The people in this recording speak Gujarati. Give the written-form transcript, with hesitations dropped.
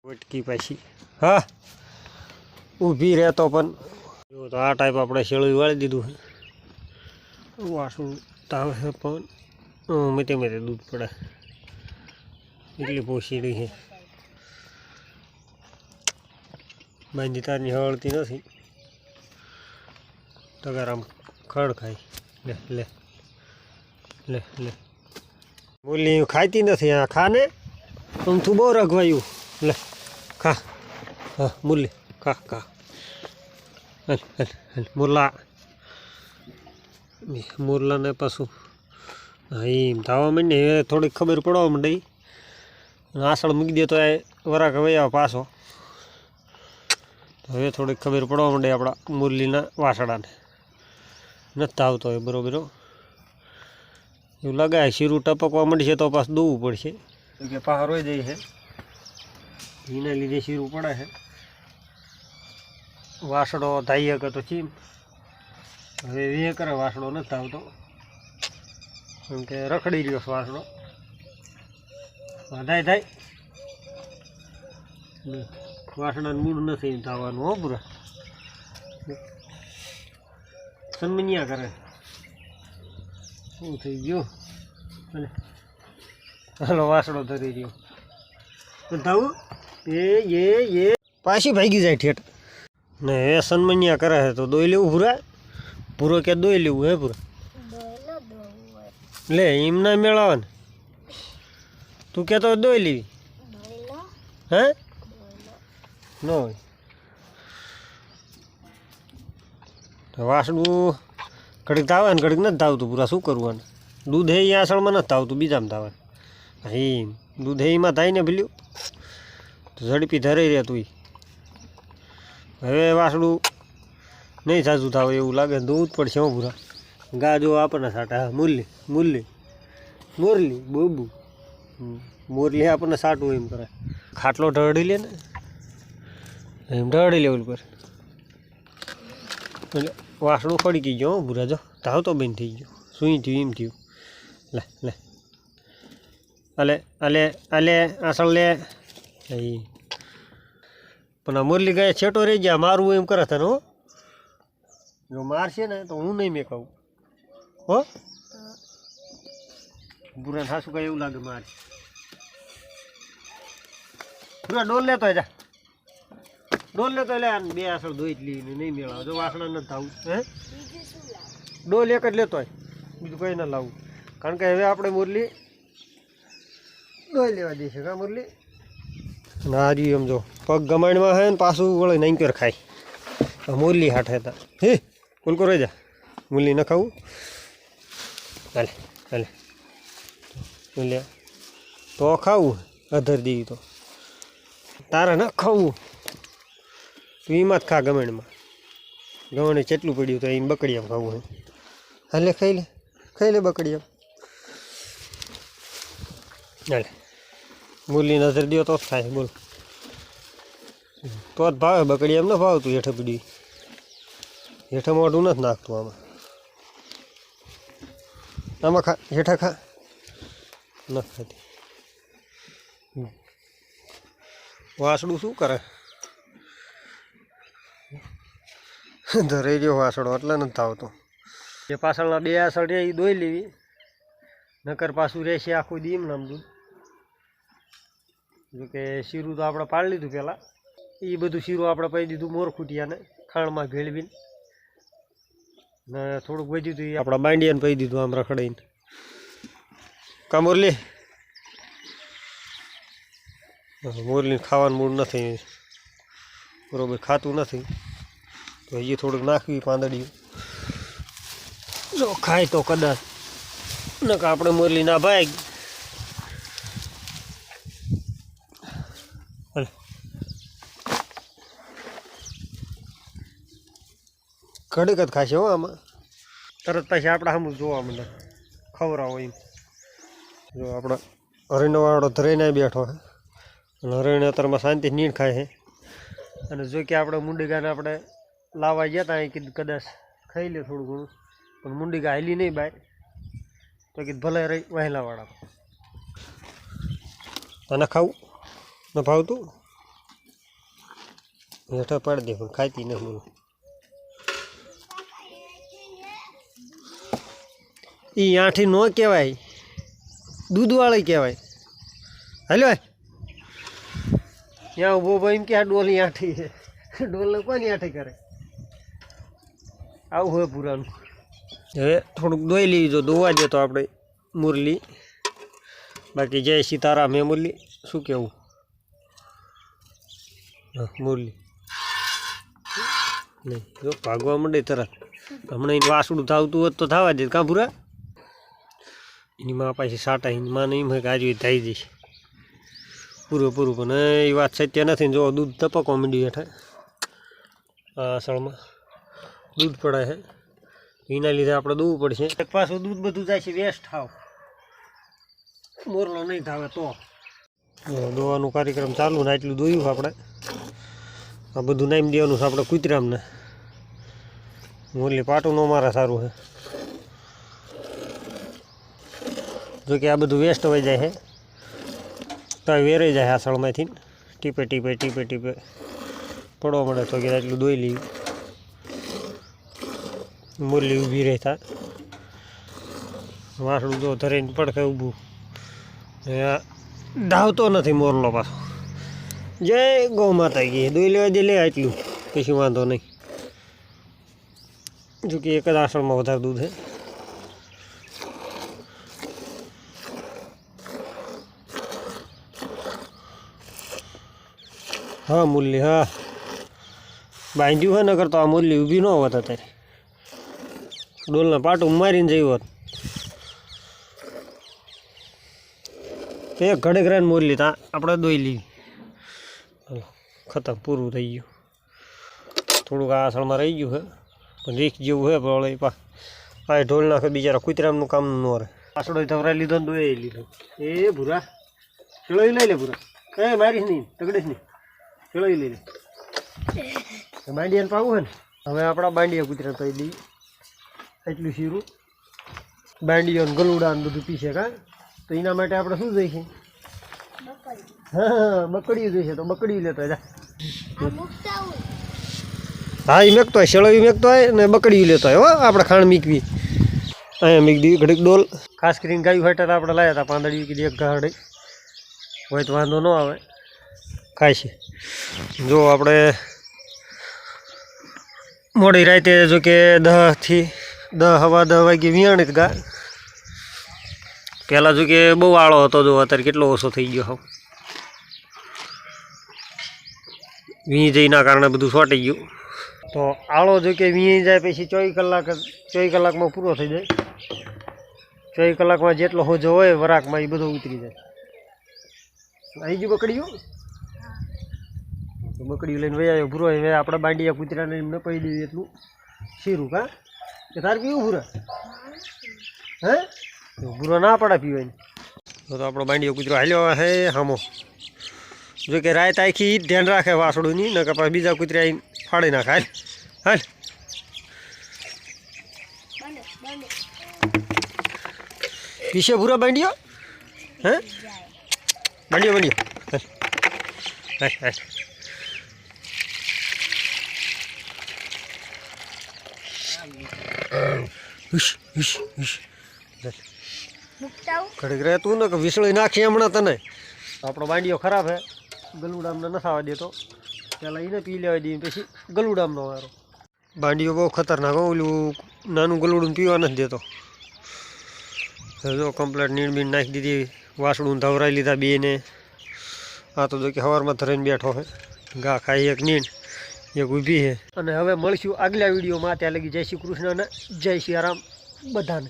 વટકી પાછી હા ઊભી રહેતો પણ જો તો આ ટાઈપ આપણે શેળું વાળી દીધું છે વાસું તાવ છે પણ મેતે મેતે દૂધ પડે એટલી પોસી રહી છે બાંધી તારની હળતી નથી તગારામ ખડ ખાય લે લે લે લે બોલી ખાતી નથી આ ખાને તું બહુ રઘવાયું લે ખા હા મુરલી ખા ખા હલ હલ હલ મુરલાને પાછું હા એમ થવા માંડે હવે થોડીક ખબર પડવા માંડે આસળ મૂકી દે તો એ વરાક હવે આવે પાછો હવે થોડીક ખબર પડવા માંડે આપણા મુરલીના વાસડાને નથી આવતો હોય બરોબર એવું લગાય શીરું ટપકવા માંડશે તો પાછું દોવું પડશે કે પહાડ રોઈ જાય છે એના લીધે શીરું પડે છે વાસડો ધાઈએ કે તો ચીમ હવે વે કરે વાસડો નથી આવતો કેમ કે રખડી રહ્યો છે વાસડો ધાય ધાય વાસડાનું મૂળ નથી થવાનું હો પૂરા સન્મનિયા કરે શું થઈ ગયું હાલો વાસડો ધરી રહ્યો ધાવું એ પાછી ભાગી જાય ઠેઠ ને એ સન્મનિયા કરે છે તો દોઈ લેવું પૂરા પૂરો કે દોઈ લેવું હે પૂરા લે એમ ના મેળાવે ને તું કહેતો દોઈ લેવી હે ન હોય વાસડું ઘડીક ધાવે ને ઘડીક નથી ધાવતું પૂરા શું કરવાનું દૂધ હે અહીંયા આસળમાં નથી ધાવતું બીજામાં ધાવે હા દૂધ હે એમાં થાય ને ભીલ્યું તો ઝડપી ધરાઈ રહે તું હવે વાસડું નહીં સાચું થાવ એવું લાગે દૂધ પડશે હો પૂરા ગા જો આપણને સાટા હા મુરલી મુરલી મોરલી બોબુ મોરલી આપણને સાટું એમ કરે ખાટલો ઢળી લે ને એમ ઢળી લે ઓલ પર એટલે વાસડું ફડકી ગયો ભૂરા જો ધાવ તો બેન થઈ ગયો સુઈ થયું એમ થયું લે લે અલે અલે અલે આસળ લે પણ આ મુરલી ગાય છેટો રહી ગયા મારું એમ કરે તને હો જો મારશે ને તો હું નહીં મેં કહું હો ભૂરા હાસું કાંઈ એવું લાગે મારે ભૂરા ડોલ લેતો જા ડોલ લેતો એટલે બે આસળ ધોઈ જ લઈને નહીં મેળાવ જો વાસણા નથી થાવું હે ડોલ એક જ લેતો હોય બીજું કંઈ ના લાવવું કારણ કે હવે આપણે મુરલી ડોઈ લેવા દઈશું કા મુરલી ના રહ્યું એમ જો પગ ગમાણમાં હે ને પાછું વળે નહીં કર ખાય મુરલી હાથે હતા હે કોલકો રહી જા મુરલી ન ખાવું હાલે હાલે લે તો ખાવું અધર દેવી તો તારે ન ખાવું તું એમાં જ ખા ગમણમાં ગમણે જેટલું પડ્યું તો એને બકડીયામ ખાવું હે હાલે ખાઈ લે બકડીયામ હાલે મુરલી નજર દો તો જ થાય બોલ તો જ ભાવે બકડીયામ ન ભાવતું હેઠે પડી હેઠે મોઢું નથી નાખતું આમાં આમાં ખા હેઠા ખા ન ખાતી વાસડું શું કરે ધરાઈ રહ્યો વાસડો એટલે નથી આવતો એ પાછળના બે આસળ રે એ દોઈ લેવી નકર પાછું રહેશે આખું દીમ નામ દૂધ જોકે શીરું તો આપણે પાડી લીધું પહેલાં એ બધું શીરું આપણે પાઈ દીધું મોરખૂટિયાને ખાણમાં ભેળવીને ને થોડુંક વધ્યું હતું એ આપણા બાંડિયાને પાઈ દીધું આમ રખડાઈને કા મોરલી મોરલી ખાવાનું મૂળ નથી બરોબર ખાતું નથી તો હજી થોડુંક નાખવી પાંદડીયું જો ખાય તો કદાચ નકા આપણે મોરલી ના ભાઈ ઘડીક જ ખાશે હો આમાં તરત પછી આપણે સામું જોવા મળે ખવડાવો એમ જો આપણે હરિણવાળો ધરાઈને બેઠો છે અને હરિણ અત્યારમાં શાંતિ નીણ ખાય છે અને જો કે આપણે મુંડીગાને આપણે લાવવા ગયા હતા અહીં કીધું કદાચ ખાઈ લે થોડું ઘણું પણ મુંડીગા હાલી નહીં બહાર તો કીધું ભલે રહી વહેલાવાળા તને ખાવું ન ભાવતું હેઠા પાડી દે પણ ખાતી નથી બોલો એ આઠી ન કહેવાય દૂધવાળી કહેવાય હાલો ત્યાં ઊભો ભાઈ એમ કે આ ડોલી આઠી છે ડોલને કોની આઠી કરે આવું હોય પૂરાનું હવે થોડુંક દોઈ લેવી જો દોવા દે તો આપણે મુરલી બાકી જય સીતારામ હે મુરલી શું કહેવું હા મુરલી નહીં જો ભાગવા માંડે તરત હમણાં એને વાસડું થાવતું હોત તો થવા દે કાં પૂરા એની માં પાછી સાટા એની માને એમ હોય કે આજે થઈ જઈશ પૂરું પણ એ વાત સત્ય નથી ને જો દૂધ ટપકવા માંડ્યું હેઠે આ અસળમાં દૂધ પડાય છે એના લીધે આપણે દોવું પડશે પાછું દૂધ બધું જાય છે વેસ્ટ થાવ મોરલો નહીં થાવે તો દોવાનો કાર્યક્રમ ચાલુ ને એટલું દોયું આપણે આ બધું નામ દેવાનું છે આપણે કૂતરામને મોરલી પાટું ન મારે સારું છે જોકે આ બધું વેસ્ટ હોઈ જાય છે તો વેરાઈ જાય આસળમાંથી ટીપે પડવા મળે તો કે એટલું દોઈ લઈએ મુરલી ઊભી રહેતા વાસળું જો ધરીને પડખે ઊભું ધાવતો નથી મોરલો પાછો જય ગૌ માતા ગઈ દોઈ લેવા દે લે એટલું કશું વાંધો નહીં જોકે એક જ આસળમાં વધારે દૂધ છે હા મુરલી હા બાંધ્યું હોય ને કરતો આ મુરલી ઊભી ન હોત અત્યારે ડોલના પાટું મારીને જઈ હોત એક ઘડેક રાને મુરલી ત્યાં આપણે દોઈ લીધી ખતમ પૂરું થઈ ગયું થોડુંક આ આસળમાં રહી ગયું છે પણ રીખ જેવું છે પણ આ ઢોલ નાખે બિચારા કૂતરામનું કામ ન રહે આસળો ધવરાઈ લીધો ને દોઈ લીધો એ ભૂરા ખેલોઈ લઈ લે ભૂરા એ મારીશ નહીં તગડીશ નહીં ખેલોઈ લઈ લે બાંડિયાને પાવું છે ને હવે આપણા બાંડિયા કૂતરા કહી દઈએ એટલું શીરું બાંડિયો ને ગલુડા ને બધું પીશે કાં તો એના માટે આપણે શું જોઈશે હા બકડીયું જોઈશે તો બકડીયું લેતો જા હા એ મેકતો હોય શેળોયું મેકતો હોય ને બકડીયું લેતો હોય હો આપણે ખાણ મીકવી અહીંયા મીક દીધી ઘડીક ડોલ ખાસ કરીને ગાયું હેઠળ આપણે લાવ્યા હતા પાંદડી કીધી એક ગાડી હોય તો વાંધો ન આવે ખાય છે જો આપણે મોડી રાતે જો કે 10 વાગે વિયાણી ગા પહેલાં જો કે બહુ આળો હતો જો અત્યારે કેટલો ઓછો થઈ ગયો હવે વી જઈના કારણે બધું સોટી ગયું તો આળો જો કે વી જાય પછી 24 કલાકમાં પૂરો થઈ જાય 24 કલાકમાં જેટલો હોજો હોય વરાકમાં એ બધો ઉતરી જાય આવી ગયું બકડીયું તો બકડીયું લઈને વહી આવ્યો ભૂરો હવે આપણે બાંડિયા કૂતરાને એમને પડી દઈએ એટલું શીરું કાં કે તાર પીવું ભૂરા હે ભૂરો ના પડે પીવાની તો આપણો બાંડિયો કૂતરો હાલ્યો હે હામો જો કે રાત આખી ધ્યાન રાખે વાસળું નહીં ને કે પાછા બીજા કૂતરા આવીને ફાડી નાખે હાલ હાલ પીછે ભૂરા બાંડિયો હે બાંડિયો હાલ હાલ ઘડીક રહે તું ને કે વિસળી નાખી હમણાં તને આપણો બાંડિયો ખરાબ હે ગલુડામને ન ખાવા દેતો પહેલાં એને પી લેવા દઈએ પછી ગલુડામનો વારો બાંડિયો બહુ ખતરનાક ઓલું નાનું ગલુડું પીવા નથી દેતો જો કમ્પ્લેટ નીણ નાખી દીધી વાસળું ધવરાઈ લીધા બેને આ તો જો કે સવારમાં ધરીને બેઠો હે ઘા ખાઈ એક નીણ એક ઊભી છે અને હવે મળશું આગલા વિડીયોમાં ત્યાં લગી જય શ્રી કૃષ્ણ અને જય શ્રી રામ બધાને.